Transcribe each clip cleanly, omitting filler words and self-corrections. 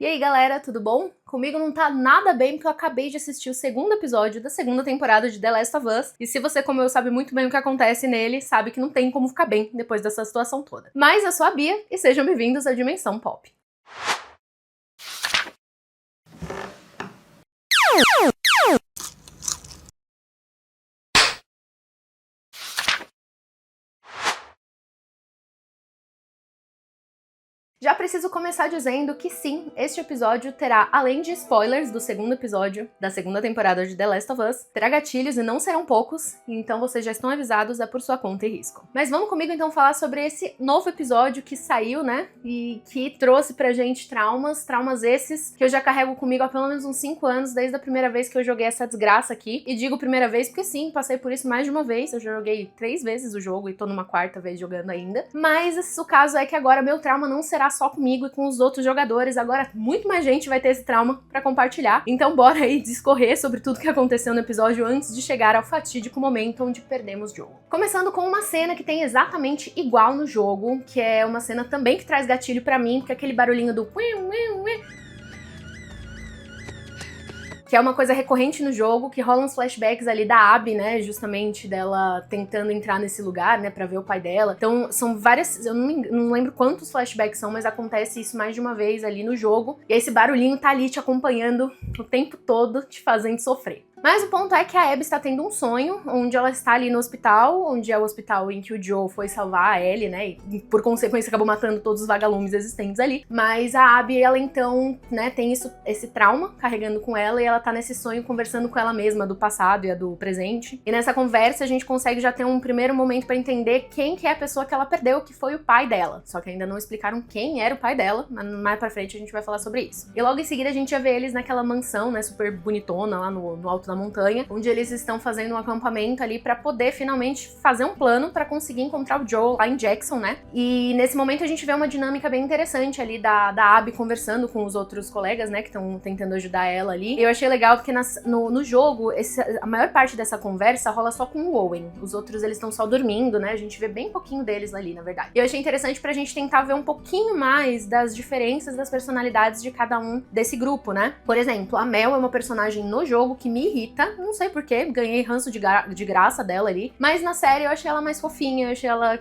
E aí galera, tudo bom? Comigo não tá nada bem porque eu acabei de assistir o segundo episódio da segunda temporada de The Last of Us, e se você, como eu, sabe muito bem o que acontece nele, sabe que não tem como ficar bem depois dessa situação toda. Mas eu sou a Bia, e sejam bem-vindos à Dimensão Pop. Já preciso começar dizendo que sim, este episódio terá, além de spoilers do segundo episódio da segunda temporada de The Last of Us, terá gatilhos e não serão poucos, então vocês já estão avisados, é por sua conta e risco. Mas vamos comigo então falar sobre esse novo episódio que saiu, né, e que trouxe pra gente traumas esses que eu já carrego comigo há pelo menos uns 5 anos, desde a primeira vez que eu joguei essa desgraça aqui. E digo primeira vez porque sim, passei por isso mais de uma vez, eu já joguei 3 vezes o jogo e tô numa 4ª vez jogando ainda. Mas o caso é que agora meu trauma não será só comigo e com os outros jogadores, agora muito mais gente vai ter esse trauma pra compartilhar. Então bora aí discorrer sobre tudo que aconteceu no episódio antes de chegar ao fatídico momento onde perdemos o jogo. Começando com uma cena que tem exatamente igual no jogo, que é uma cena também que traz gatilho pra mim, que é aquele barulhinho do que é uma coisa recorrente no jogo, que rolam uns flashbacks ali da Abby, né, justamente dela tentando entrar nesse lugar, né, pra ver o pai dela. Então, são várias, eu não lembro quantos flashbacks são, mas acontece isso mais de uma vez ali no jogo. E esse barulhinho tá ali te acompanhando o tempo todo, te fazendo sofrer. Mas o ponto é que a Abby está tendo um sonho, onde ela está ali no hospital, onde é o hospital em que o Joe foi salvar a Ellie, né, e por consequência acabou matando todos os vagalumes existentes ali. Mas a Abby, ela então, né, tem esse trauma carregando com ela, e ela tá nesse sonho conversando com ela mesma, do passado e a do presente. E nessa conversa a gente consegue já ter um primeiro momento pra entender quem que é a pessoa que ela perdeu, que foi o pai dela. Só que ainda não explicaram quem era o pai dela, mas mais pra frente a gente vai falar sobre isso. E logo em seguida a gente já vê eles naquela mansão, né, super bonitona, lá no alto da montanha, onde eles estão fazendo um acampamento ali pra poder finalmente fazer um plano pra conseguir encontrar o Joel lá em Jackson, né? E nesse momento a gente vê uma dinâmica bem interessante ali da Abby conversando com os outros colegas, né, que estão tentando ajudar ela ali. E eu achei legal porque no jogo, a maior parte dessa conversa rola só com o Owen. Os outros, eles estão só dormindo, né? A gente vê bem pouquinho deles ali, na verdade. E eu achei interessante pra gente tentar ver um pouquinho mais das diferenças das personalidades de cada um desse grupo, né? Por exemplo, a Mel é uma personagem no jogo que me irrita, não sei porquê, ganhei ranço de graça dela ali, mas na série eu achei ela mais fofinha, eu achei ela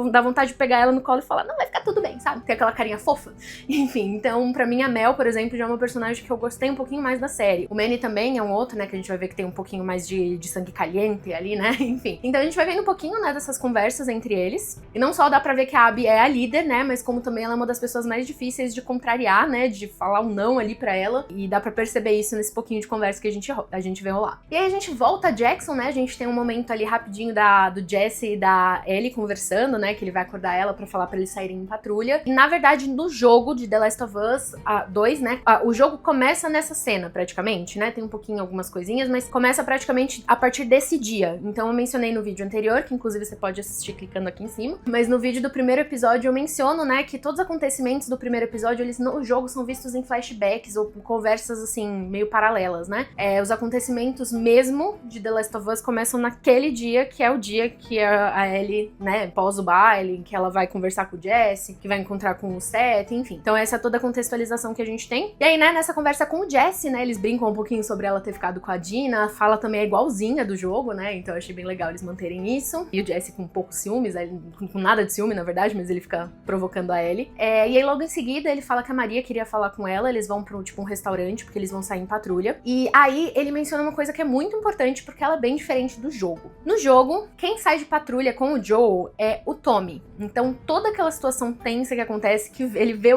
dá vontade de pegar ela no colo e falar, não, vai ficar tudo bem, sabe? Tem aquela carinha fofa. Enfim, então pra mim a Mel, por exemplo, já é uma personagem que eu gostei um pouquinho mais da série. O Manny também é um outro, né, que a gente vai ver que tem um pouquinho mais de sangue caliente ali, né, enfim. Então a gente vai vendo um pouquinho, né, dessas conversas entre eles. E não só dá pra ver que a Abby é a líder, né, mas como também ela é uma das pessoas mais difíceis de contrariar, né, de falar um não ali pra ela. E dá pra perceber isso nesse pouquinho de conversa que a gente vê rolar. E aí a gente volta a Jackson, né, a gente tem um momento ali rapidinho do Jesse e da Ellie conversando, né, que ele vai acordar ela pra falar pra eles saírem em patrulha. E na verdade, no jogo de The Last of Us 2, né, o jogo começa nessa cena, praticamente, né, tem um pouquinho algumas coisinhas, mas começa praticamente a partir desse dia. Então eu mencionei no vídeo anterior, que inclusive você pode assistir clicando aqui em cima, mas no vídeo do primeiro episódio eu menciono, né, que todos os acontecimentos do primeiro episódio, eles no jogo são vistos em flashbacks ou conversas, assim, meio paralelas, né. Os acontecimentos mesmo de The Last of Us começam naquele dia, que é o dia que a Ellie, né, pós o baile, que ela vai conversar com o Jesse, que vai encontrar com o Seth, enfim. Então essa é toda a contextualização que a gente tem. E aí, né, nessa conversa com o Jesse, né, eles brincam um pouquinho sobre ela ter ficado com a Dina, a fala também é igualzinha do jogo, né, então eu achei bem legal eles manterem isso. E o Jesse com um pouco ciúmes, com nada de ciúme, na verdade, mas ele fica provocando a Ellie. E aí logo em seguida ele fala que a Maria queria falar com ela, eles vão pro, tipo, um restaurante, porque eles vão sair em patrulha. E aí ele menciona uma coisa que é muito importante, porque ela é bem diferente do jogo. No jogo, quem sai de patrulha com o Joel é o Tommy. Então toda aquela situação tensa que acontece, que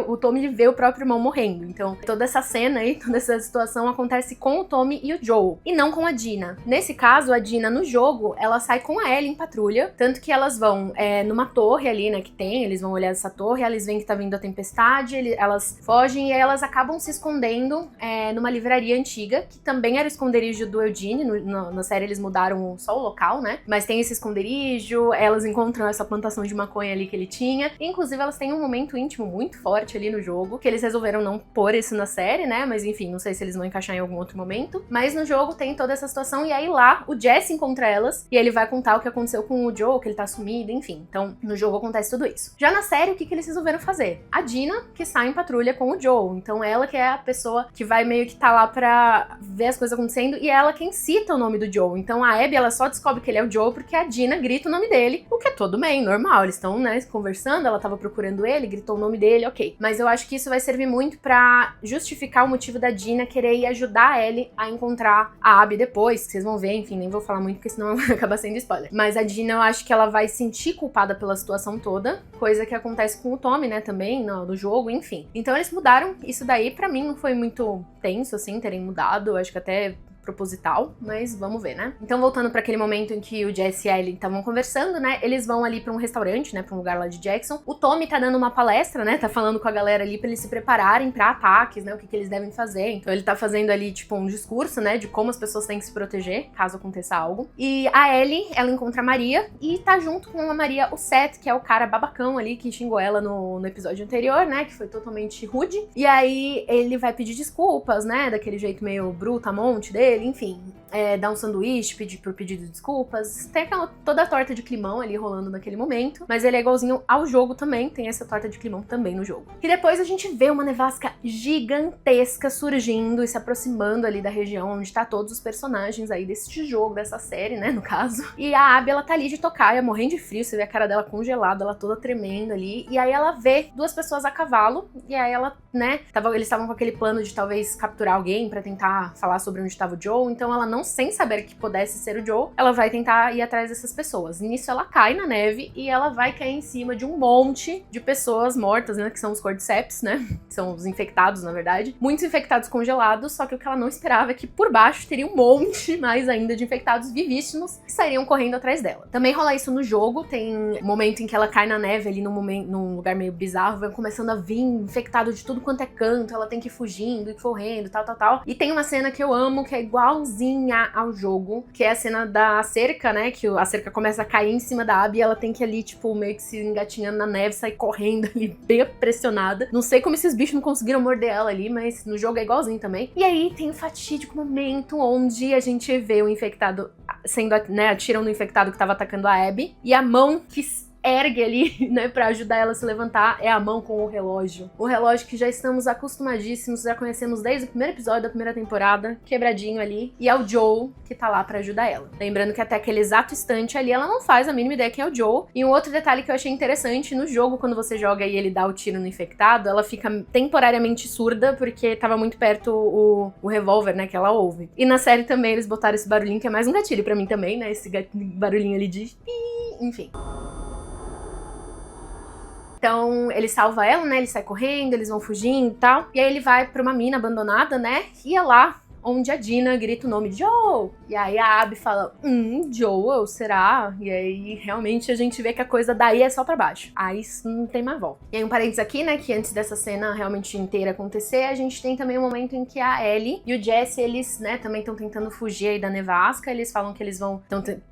o Tommy vê o próprio irmão morrendo. Então toda essa cena aí, toda essa situação acontece com o Tommy e o Joel, e não com a Dina. Nesse caso, a Dina no jogo, ela sai com a Ellie em patrulha, tanto que elas vão numa torre ali, né, que tem, eles vão olhar essa torre, eles veem que tá vindo a tempestade, elas fogem e aí elas acabam se escondendo numa livraria antiga, que também era o esconderijo do Eugene, na série eles mudaram só o local, né? Mas tem esse esconderijo, elas encontram essa plantação de maconha ali que ele tinha. E, inclusive, elas têm um momento íntimo muito forte ali no jogo, que eles resolveram não pôr isso na série, né? Mas enfim, não sei se eles vão encaixar em algum outro momento. Mas no jogo tem toda essa situação, e aí lá o Jesse encontra elas, e ele vai contar o que aconteceu com o Joe, que ele tá sumido, enfim. Então, no jogo acontece tudo isso. Já na série, o que eles resolveram fazer? A Dina, que sai em patrulha com o Joe. Então, ela que é a pessoa que vai meio que tá lá pra ver as coisas acontecendo, e é ela quem cita o nome do Joe. Então, a Abby, ela só descobre que ele é o Joe porque a Dina grita o nome dele, o que é tudo bem, normal. Eles estão, né, conversando, ela tava procurando ele, gritou o nome dele, ok. Mas eu acho que isso vai servir muito pra justificar o motivo da Dina querer ir ajudar a Ellie a encontrar a Abby depois, que vocês vão ver, enfim, nem vou falar muito porque senão acaba sendo spoiler. Mas a Dina, eu acho que ela vai se sentir culpada pela situação toda, coisa que acontece com o Tommy, né, também, no jogo, enfim. Então eles mudaram isso daí, pra mim não foi muito tenso, assim, terem mudado, eu acho que até proposital, mas vamos ver, né? Então, voltando pra aquele momento em que o Jesse e a Ellie estavam conversando, né? Eles vão ali pra um restaurante, né? Pra um lugar lá de Jackson. O Tommy tá dando uma palestra, né? Tá falando com a galera ali pra eles se prepararem pra ataques, né? O que eles devem fazer. Então, ele tá fazendo ali, tipo, um discurso, né? De como as pessoas têm que se proteger, caso aconteça algo. E a Ellie, ela encontra a Maria e tá junto com a Maria o Seth, que é o cara babacão ali que xingou ela no episódio anterior, né? Que foi totalmente rude. E aí, ele vai pedir desculpas, né? Daquele jeito meio brutamonte dele. Enfim, dar um sanduíche, pedir por pedido de desculpas. Tem toda a torta de climão ali rolando naquele momento, mas ele é igualzinho ao jogo também, tem essa torta de climão também no jogo. E depois a gente vê uma nevasca gigantesca surgindo e se aproximando ali da região onde tá todos os personagens aí desse jogo, dessa série, né, no caso. E a Abby, ela tá ali de tocaia, morrendo de frio, você vê a cara dela congelada, ela toda tremendo ali, e aí ela vê duas pessoas a cavalo, e aí ela, né, eles estavam com aquele plano de talvez capturar alguém pra tentar falar sobre onde estava o Joe, então ela não, sem saber que pudesse ser o Joe, ela vai tentar ir atrás dessas pessoas. Nisso ela cai na neve e ela vai cair em cima de um monte de pessoas mortas, né, que são os Cordyceps, né, que são os infectados, na verdade. Muitos infectados congelados, só que o que ela não esperava é que por baixo teria um monte mais ainda de infectados vivíssimos que sairiam correndo atrás dela. Também rola isso no jogo, tem um momento em que ela cai na neve ali num lugar meio bizarro, vai começando a vir infectado de tudo quanto é canto, ela tem que ir fugindo e correndo, tal. E tem uma cena que eu amo, que é igualzinha ao jogo, que é a cena da cerca, né, que a cerca começa a cair em cima da Abby e ela tem que ali, tipo, meio que se engatinhando na neve, sair correndo ali, bem pressionada. Não sei como esses bichos não conseguiram morder ela ali, mas no jogo é igualzinho também. E aí tem o fatídico momento onde a gente vê o infectado sendo, né, atiram no infectado que tava atacando a Abby, e a mão que ergue ali, né, pra ajudar ela a se levantar, é a mão com o relógio. O relógio que já estamos acostumadíssimos, já conhecemos desde o primeiro episódio da primeira temporada, quebradinho ali, e é o Joe que tá lá pra ajudar ela. Lembrando que até aquele exato instante ali, ela não faz a mínima ideia quem é o Joe. E um outro detalhe que eu achei interessante, no jogo, quando você joga e ele dá o tiro no infectado, ela fica temporariamente surda, porque tava muito perto o revólver, né, que ela ouve. E na série também eles botaram esse barulhinho, que é mais um gatilho pra mim também, né, esse barulhinho ali de... enfim. Então, ele salva ela, né? Ele sai correndo, eles vão fugindo e tal. E aí ele vai pra uma mina abandonada, né? E é lá onde a Dina grita o nome de Joe. E aí a Abby fala, Joel, será? E aí realmente a gente vê que a coisa daí é só pra baixo. Aí não tem mais volta. E aí um parênteses aqui, né, que antes dessa cena realmente inteira acontecer, a gente tem também um momento em que a Ellie e o Jesse, eles, né, também estão tentando fugir aí da nevasca. Eles falam que eles estão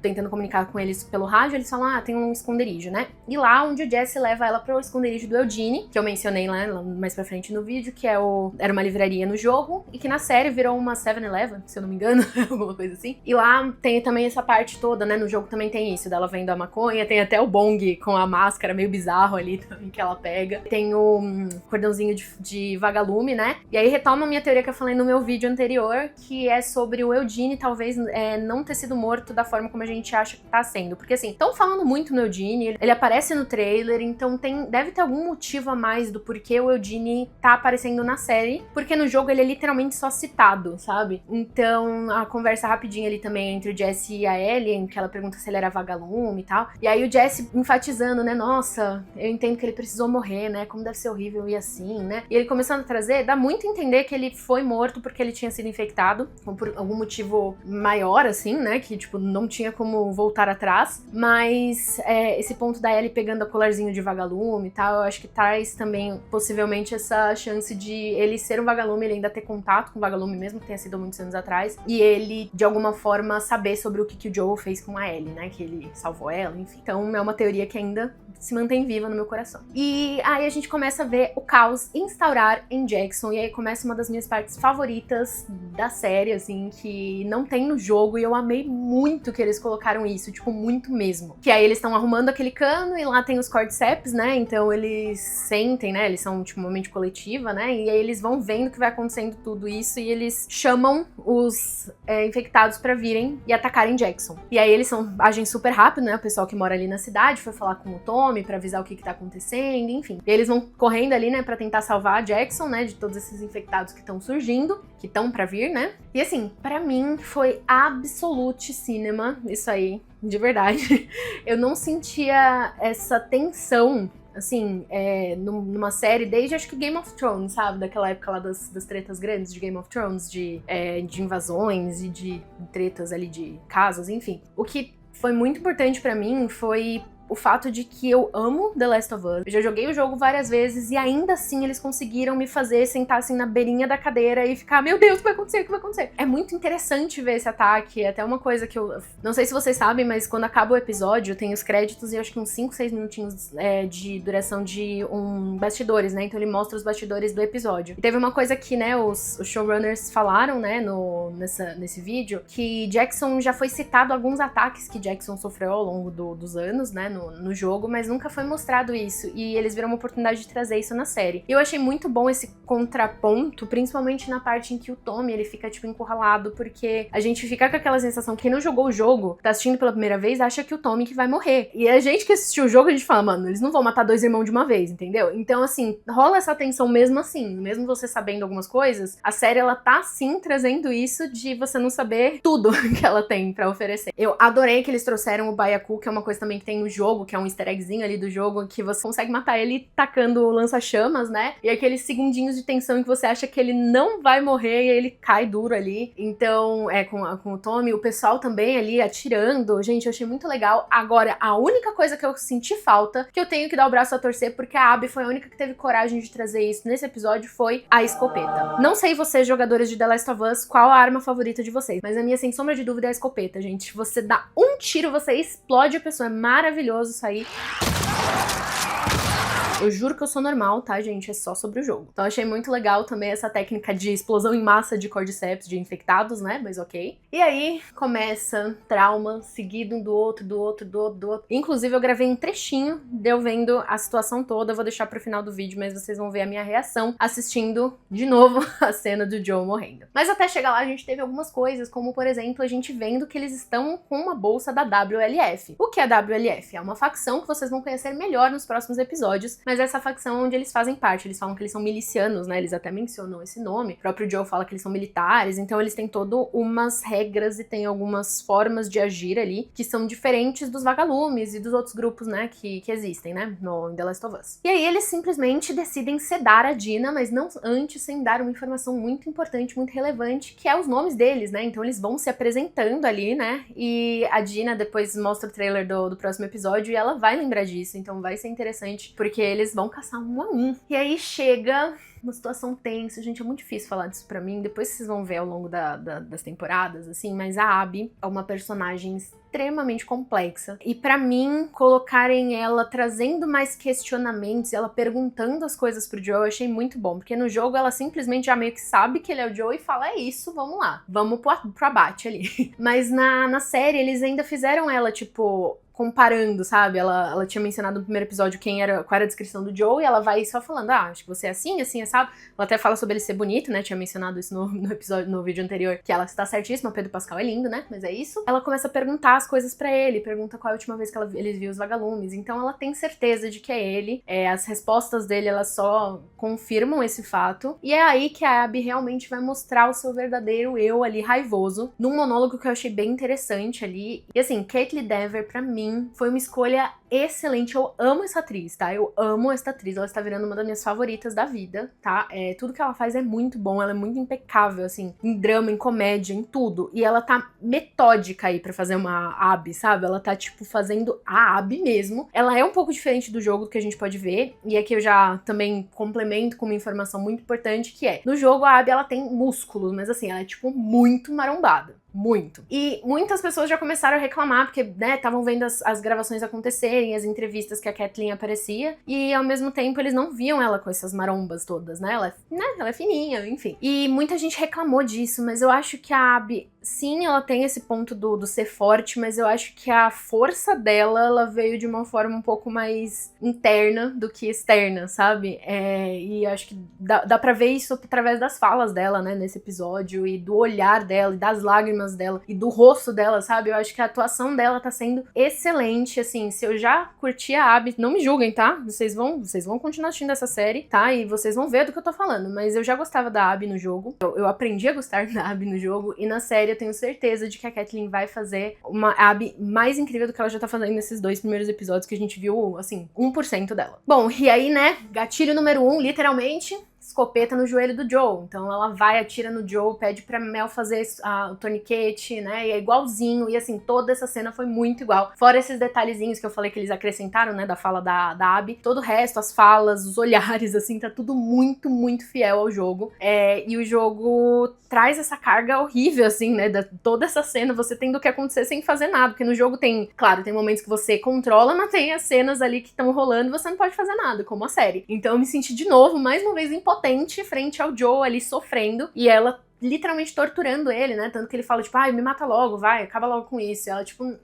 tentando comunicar com eles pelo rádio. Eles falam, tem um esconderijo, né? E lá onde o Jesse leva ela pro esconderijo do Eugene, que eu mencionei lá mais pra frente no vídeo, que era uma livraria no jogo, e que na série virou uma 7-Eleven, se eu não me engano, alguma coisa assim. E lá tem também essa parte toda, né? No jogo também tem isso, dela vendo a maconha, tem até o bong com a máscara meio bizarro ali também que ela pega. Tem o cordãozinho de vagalume, né? E aí retoma a minha teoria que eu falei no meu vídeo anterior, que é sobre o Eugene talvez não ter sido morto da forma como a gente acha que tá sendo. Porque assim, estão falando muito no Eugene, ele aparece no trailer, então deve ter algum motivo a mais do porquê o Eugene tá aparecendo na série, porque no jogo ele é literalmente só citado, sabe? Então, a conversa rapidinha ali também entre o Jesse e a Ellie, em que ela pergunta se ele era vagalume e tal. E aí o Jesse enfatizando, né? Nossa, eu entendo que ele precisou morrer, né? Como deve ser horrível e assim, né? E ele começando a trazer, dá muito a entender que ele foi morto porque ele tinha sido infectado, ou por algum motivo maior, assim, né? Que, tipo, não tinha como voltar atrás. Mas esse ponto da Ellie pegando o colarzinho de vagalume e tal, eu acho que traz também, possivelmente, essa chance de ele ser um vagalume, ele ainda ter contato com o vagalume mesmo, que tenha sido muitos anos atrás, e ele, de alguma forma, saber sobre o que o Joel fez com a Ellie, né, que ele salvou ela, enfim. Então é uma teoria que ainda se mantém viva no meu coração. E aí a gente começa a ver o caos instaurar em Jackson, e aí começa uma das minhas partes favoritas da série, assim, que não tem no jogo, e eu amei muito que eles colocaram isso, tipo, muito mesmo. Que aí eles estão arrumando aquele cano, e lá tem os Cordyceps, né, então eles sentem, né, eles são, tipo, uma mente coletiva, né, e aí eles vão vendo que vai acontecendo tudo isso, e eles chamam os infectados pra virem e atacarem Jackson. E aí eles agem super rápido, né, o pessoal que mora ali na cidade foi falar com o Tommy pra avisar o que tá acontecendo, enfim. E eles vão correndo ali, né, pra tentar salvar a Jackson, né, de todos esses infectados que estão surgindo, que estão pra vir, né. E assim, pra mim foi absolute cinema, isso aí, de verdade. Eu não sentia essa tensão, assim, numa série desde, acho que Game of Thrones, sabe? Daquela época lá das tretas grandes de Game of Thrones, de invasões e de tretas ali de casas, enfim. O que foi muito importante pra mim foi o fato de que eu amo The Last of Us. Eu já joguei o jogo várias vezes e ainda assim eles conseguiram me fazer sentar assim na beirinha da cadeira e ficar, meu Deus, o que vai acontecer? O que vai acontecer? É muito interessante ver esse ataque, é até uma coisa que eu... Não sei se vocês sabem, mas quando acaba o episódio, tem os créditos e acho que uns 5, 6 minutinhos de duração de bastidores, né? Então ele mostra os bastidores do episódio. E teve uma coisa que, né, os showrunners falaram, né, nesse vídeo, que Jackson já foi citado alguns ataques que Jackson sofreu ao longo dos anos, né, no jogo, mas nunca foi mostrado isso, e eles viram uma oportunidade de trazer isso na série. E eu achei muito bom esse contraponto, principalmente na parte em que o Tommy, ele fica, tipo, encurralado, porque a gente fica com aquela sensação que quem não jogou o jogo, tá assistindo pela primeira vez, acha que o Tommy que vai morrer. E a gente que assistiu o jogo, a gente fala, mano, eles não vão matar 2 irmãos de uma vez, entendeu? Então, assim, rola essa tensão mesmo assim, mesmo você sabendo algumas coisas, a série, ela tá, sim, trazendo isso de você não saber tudo que ela tem pra oferecer. Eu adorei que eles trouxeram o Byaku, que é uma coisa também que tem no jogo, que é um easter eggzinho ali do jogo, que você consegue matar ele tacando lança-chamas, né? E aqueles segundinhos de tensão em que você acha que ele não vai morrer e aí ele cai duro ali. Então, com o Tommy, o pessoal também ali atirando. Gente, eu achei muito legal. Agora, a única coisa que eu senti falta, que eu tenho que dar o braço a torcer, porque a Abby foi a única que teve coragem de trazer isso nesse episódio, foi a escopeta. Não sei vocês, jogadores de The Last of Us, qual a arma favorita de vocês, mas a minha, sem sombra de dúvida, é a escopeta, gente. Você dá um tiro, você explode a pessoa. É maravilhoso isso aí. Eu juro que eu sou normal, tá, gente? É só sobre o jogo. Então eu achei muito legal também essa técnica de explosão em massa de Cordyceps, de infectados, né? Mas ok. E aí começa trauma, seguido um do outro, do outro, do outro, do outro. Inclusive eu gravei um trechinho de eu vendo a situação toda. Eu vou deixar pro final do vídeo, mas vocês vão ver a minha reação assistindo de novo a cena do Joe morrendo. Mas até chegar lá a gente teve algumas coisas, como por exemplo, a gente vendo que eles estão com uma bolsa da WLF. O que é a WLF? É uma facção que vocês vão conhecer melhor nos próximos episódios, mas essa facção onde eles fazem parte. Eles falam que eles são milicianos, né? Eles até mencionam esse nome. O próprio Joe fala que eles são militares, então eles têm todo umas regras e tem algumas formas de agir ali que são diferentes dos vagalumes e dos outros grupos, né, que existem, né, no The Last of Us. E aí eles simplesmente decidem sedar a Dina, mas não antes sem dar uma informação muito importante, muito relevante, que é os nomes deles, né? Então eles vão se apresentando ali, né? E a Dina depois mostra o trailer do próximo episódio e ela vai lembrar disso, então vai ser interessante, porque eles vão caçar um a um. E aí chega uma situação tensa, gente, é muito difícil falar disso pra mim, depois vocês vão ver ao longo das temporadas, assim, mas a Abby é uma personagem extremamente complexa. E pra mim, colocarem ela trazendo mais questionamentos, ela perguntando as coisas pro Joe, eu achei muito bom, porque no jogo ela simplesmente já meio que sabe que ele é o Joe e fala, é isso, vamos lá, vamos pro abate ali. Mas na série, eles ainda fizeram ela, tipo, comparando, sabe? Ela tinha mencionado no primeiro episódio qual era a descrição do Joe, e ela vai só falando, acho que você é assim, assim, sabe? Ela até fala sobre ele ser bonito, né? Tinha mencionado isso no vídeo anterior, que ela está certíssima, o Pedro Pascal é lindo, né? Mas é isso. Ela começa a perguntar as coisas pra ele, pergunta qual é a última vez que ele viu os vagalumes, então ela tem certeza de que é ele, as respostas dele, elas só confirmam esse fato, e é aí que a Abby realmente vai mostrar o seu verdadeiro eu ali, raivoso, num monólogo que eu achei bem interessante ali. E assim, Caitlyn Dever, pra mim, mim, foi uma escolha excelente. Eu amo essa atriz, tá? Eu amo essa atriz. Ela está virando uma das minhas favoritas da vida, tá? Tudo que ela faz é muito bom. Ela é muito impecável, assim, em drama, em comédia, em tudo. E ela tá metódica aí pra fazer uma Abby, sabe? Ela tá, tipo, fazendo a Abby mesmo. Ela é um pouco diferente do jogo que a gente pode ver. E aqui eu já também complemento com uma informação muito importante, que é, no jogo a Abby, ela tem músculos, mas assim, ela é, tipo, muito marombada. Muito. E muitas pessoas já começaram a reclamar, porque, né, estavam vendo as gravações acontecerem, as entrevistas que a Kathleen aparecia, e ao mesmo tempo eles não viam ela com essas marombas todas, né? Ela é fininha, enfim. E muita gente reclamou disso, mas eu acho que a Abby, sim, ela tem esse ponto do ser forte, mas eu acho que a força dela, ela veio de uma forma um pouco mais interna do que externa, sabe? E acho que dá pra ver isso através das falas dela, né, nesse episódio, e do olhar dela, e das lágrimas dela, e do rosto dela, sabe? Eu acho que a atuação dela tá sendo excelente, assim, se eu já curti a Abby, não me julguem, tá? Vocês vão continuar assistindo essa série, tá? E vocês vão ver do que eu tô falando, mas eu já gostava da Abby no jogo, eu aprendi a gostar da Abby no jogo, e na série eu tenho certeza de que a Kathleen vai fazer uma Abby mais incrível do que ela já tá fazendo nesses 2 primeiros episódios que a gente viu, assim, 1% dela. Bom, e aí, né, gatilho número 1, literalmente, escopeta no joelho do Joe. Então ela vai, atira no Joe, pede pra Mel fazer o tourniquet, né? E é igualzinho. E assim, toda essa cena foi muito igual. Fora esses detalhezinhos que eu falei que eles acrescentaram, né? Da fala da Abby. Todo o resto, as falas, os olhares, assim, tá tudo muito, muito fiel ao jogo. E o jogo traz essa carga horrível, assim, né? Toda essa cena, você tendo que acontecer sem fazer nada. Porque no jogo tem, claro, tem momentos que você controla, mas tem as cenas ali que estão rolando e você não pode fazer nada, como a série. Então eu me senti de novo, mais uma vez, impotente frente ao Joe ali sofrendo, e ela literalmente torturando ele, né? Tanto que ele fala, tipo, ai, me mata logo, vai, acaba logo com isso. E ela, tipo,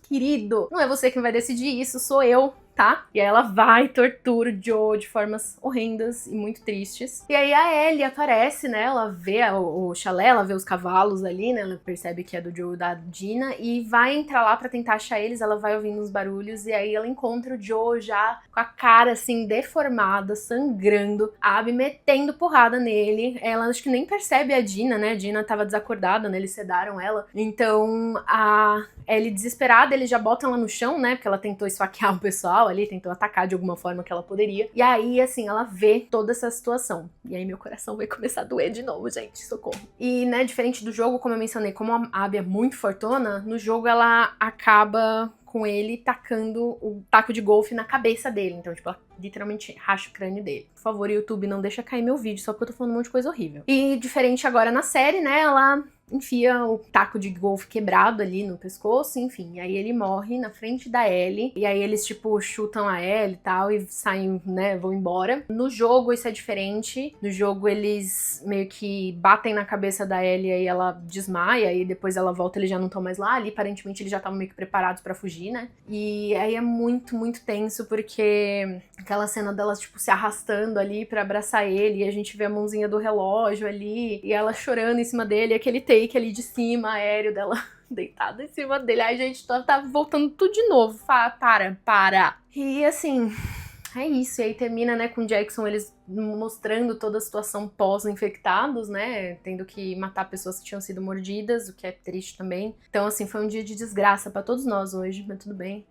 querido, não é você quem vai decidir isso, sou eu, tá? E aí ela vai e tortura o Joe de formas horrendas e muito tristes. E aí a Ellie aparece, né? Ela vê o chalé, ela vê os cavalos ali, né? Ela percebe que é do Joe e da Dina e vai entrar lá pra tentar achar eles. Ela vai ouvindo uns barulhos e aí ela encontra o Joe já com a cara, assim, deformada, sangrando, a Abby metendo porrada nele. Ela acho que nem percebe a Dina, né? A Dina tava desacordada, né? Eles sedaram ela. Então a Ellie desesperada, eles já botam ela no chão, né? Porque ela tentou esfaquear o pessoal ali, tentou atacar de alguma forma que ela poderia. E aí, assim, ela vê toda essa situação. E aí meu coração vai começar a doer de novo, gente, socorro. E, né, diferente do jogo, como eu mencionei, como a Abby é muito fortuna, no jogo ela acaba com ele tacando o taco de golfe na cabeça dele. Então, tipo, ela literalmente racha o crânio dele. Por favor, YouTube, não deixa cair meu vídeo, só porque eu tô falando um monte de coisa horrível. E diferente agora na série, né, ela enfia o taco de golfe quebrado ali no pescoço, enfim. E aí ele morre na frente da Ellie. E aí eles, tipo, chutam a Ellie e tal e saem, né, vão embora. No jogo isso é diferente. No jogo eles meio que batem na cabeça da Ellie e aí ela desmaia. E depois ela volta, eles já não estão mais lá. Ali, aparentemente, eles já estavam meio que preparados pra fugir, né? E aí é muito, muito tenso porque aquela cena delas, tipo, se arrastando ali pra abraçar ele. E a gente vê a mãozinha do relógio ali. E ela chorando em cima dele. E aquele take ali de cima, aéreo dela deitada em cima dele. Ai, gente, tá voltando tudo de novo. Para. E assim, é isso. E aí termina, né, com Jackson, eles mostrando toda a situação pós-infectados, né, tendo que matar pessoas que tinham sido mordidas, o que é triste também. Então, assim, foi um dia de desgraça pra todos nós hoje, mas tudo bem.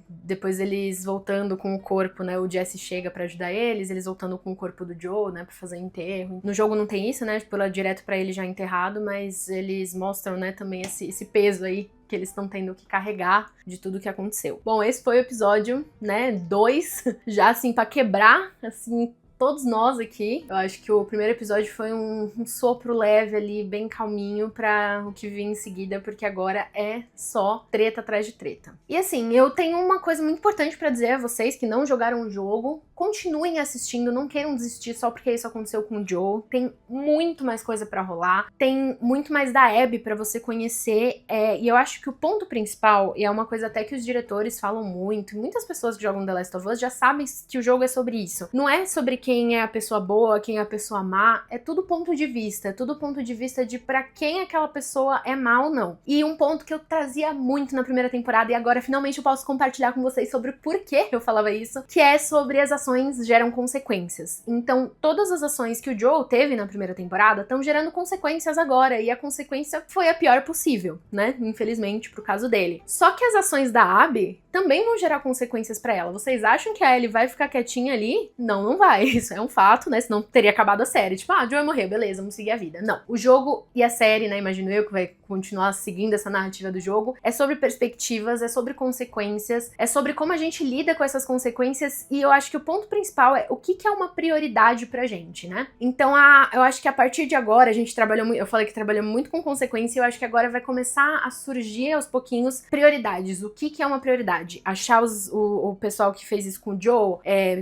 Depois eles voltando com o corpo, né, o Jesse chega pra ajudar eles voltando com o corpo do Joe, né, pra fazer enterro. No jogo não tem isso, né, pula direto pra ele já enterrado, mas eles mostram, né, também esse peso aí que eles estão tendo que carregar de tudo que aconteceu. Bom, esse foi o episódio, né, 2, já assim, pra quebrar, assim, todos nós aqui. Eu acho que o primeiro episódio foi um sopro leve ali, bem calminho pra o que vem em seguida, porque agora é só treta atrás de treta. E assim, eu tenho uma coisa muito importante pra dizer a vocês que não jogaram o jogo. Continuem assistindo, não queiram desistir só porque isso aconteceu com o Joe. Tem muito mais coisa pra rolar, tem muito mais da Abby pra você conhecer, e eu acho que o ponto principal, e é uma coisa até que os diretores falam muito, muitas pessoas que jogam The Last of Us já sabem que o jogo é sobre isso. Não é sobre quem é a pessoa boa, quem é a pessoa má, é tudo ponto de vista, é tudo ponto de vista de pra quem aquela pessoa é má ou não. E um ponto que eu trazia muito na primeira temporada, e agora finalmente eu posso compartilhar com vocês sobre o porquê eu falava isso, que é sobre as ações geram consequências. Então, todas as ações que o Joel teve na primeira temporada estão gerando consequências agora, e a consequência foi a pior possível, né? Infelizmente, pro caso dele. Só que as ações da Abby também vão gerar consequências pra ela. Vocês acham que a Ellie vai ficar quietinha ali? Não, não vai. Isso é um fato, né? Senão teria acabado a série. Tipo, ah, Joel morreu, beleza, vamos seguir a vida. Não. O jogo e a série, né, imagino eu, que vai continuar seguindo essa narrativa do jogo, é sobre perspectivas, é sobre consequências, é sobre como a gente lida com essas consequências, e eu acho que o ponto principal é o que é uma prioridade pra gente, né? Então, eu acho que a partir de agora, a gente trabalhou muito, eu falei que trabalhamos muito com consequência, e eu acho que agora vai começar a surgir aos pouquinhos prioridades. O que é uma prioridade? Achar o pessoal que fez isso com o Joe,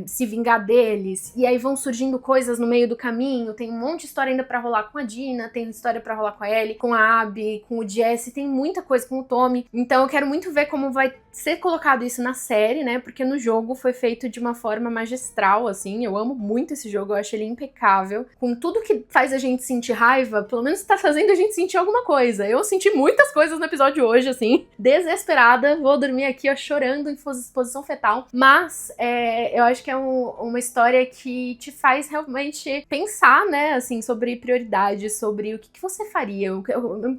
se vingar deles, e aí vão surgindo coisas no meio do caminho, tem um monte de história ainda pra rolar com a Dina, tem história pra rolar com a Ellie, com a Abby, com o Jesse, tem muita coisa com o Tommy. Então eu quero muito ver como vai ser colocado isso na série, né? Porque no jogo foi feito de uma forma magistral, assim. Eu amo muito esse jogo, eu acho ele impecável. Com tudo que faz a gente sentir raiva, pelo menos tá fazendo a gente sentir alguma coisa. Eu senti muitas coisas no episódio de hoje, assim, desesperada. Vou dormir aqui, ó, chorando em posição fetal. Mas eu acho que é uma história que te faz realmente pensar, né, assim, sobre prioridades, sobre o que você faria.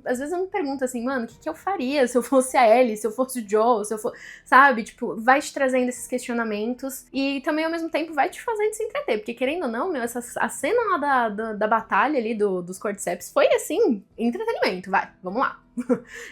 Às vezes eu me pergunto assim, mano, o que eu faria se eu fosse a Ellie, se eu fosse o Joel, se eu fosse, sabe? Tipo, vai te trazendo esses questionamentos e também ao mesmo tempo vai te fazendo se entreter, porque querendo ou não, meu, a cena lá da batalha ali dos Cordyceps foi assim, entretenimento, vamos lá.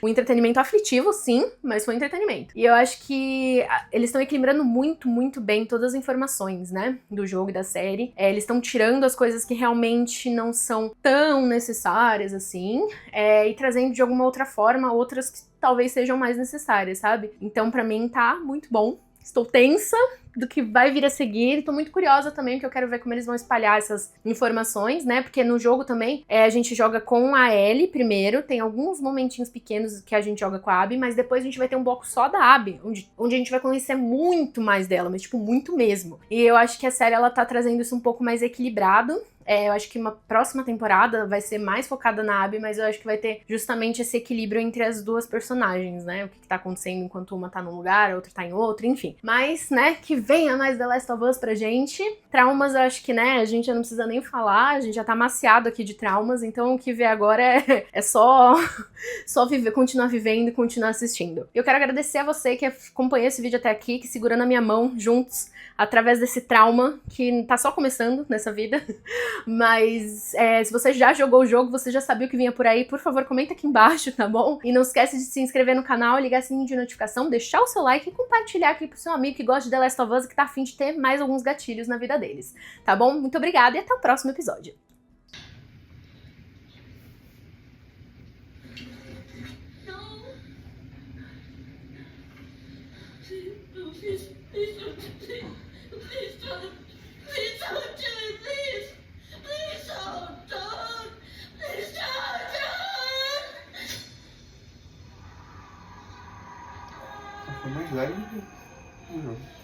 Um entretenimento aflitivo, sim, mas foi entretenimento. E eu acho que eles estão equilibrando muito, muito bem todas as informações, né, do jogo e da série. Eles estão tirando as coisas que realmente não são tão necessárias, assim, e trazendo de alguma outra forma outras que talvez sejam mais necessárias, sabe? Então, pra mim, tá muito bom. Estou tensa do que vai vir a seguir, e tô muito curiosa também, porque eu quero ver como eles vão espalhar essas informações, né, porque no jogo também a gente joga com a Ellie primeiro, tem alguns momentinhos pequenos que a gente joga com a Abby, mas depois a gente vai ter um bloco só da Abby, onde a gente vai conhecer muito mais dela, mas tipo, muito mesmo. E eu acho que a série, ela tá trazendo isso um pouco mais equilibrado. Eu acho que uma próxima temporada vai ser mais focada na Abby, mas eu acho que vai ter justamente esse equilíbrio entre as duas personagens, né? O que tá acontecendo enquanto uma tá num lugar, a outra tá em outro, enfim. Mas, né, que venha mais The Last of Us pra gente. Traumas, eu acho que, né, a gente já não precisa nem falar, a gente já tá maciado aqui de traumas, então o que vê agora é só viver, continuar vivendo e continuar assistindo. Eu quero agradecer a você que acompanhou esse vídeo até aqui, que segurou na minha mão, juntos, através desse trauma, que tá só começando nessa vida. Mas se você já jogou o jogo, você já sabia o que vinha por aí, por favor, comenta aqui embaixo, tá bom? E não esquece de se inscrever no canal, ligar o sininho de notificação, deixar o seu like e compartilhar aqui pro seu amigo que gosta de The Last of Us e que tá afim de ter mais alguns gatilhos na vida deles, tá bom? Muito obrigada e até o próximo episódio. Foi mais leve do que o jogo.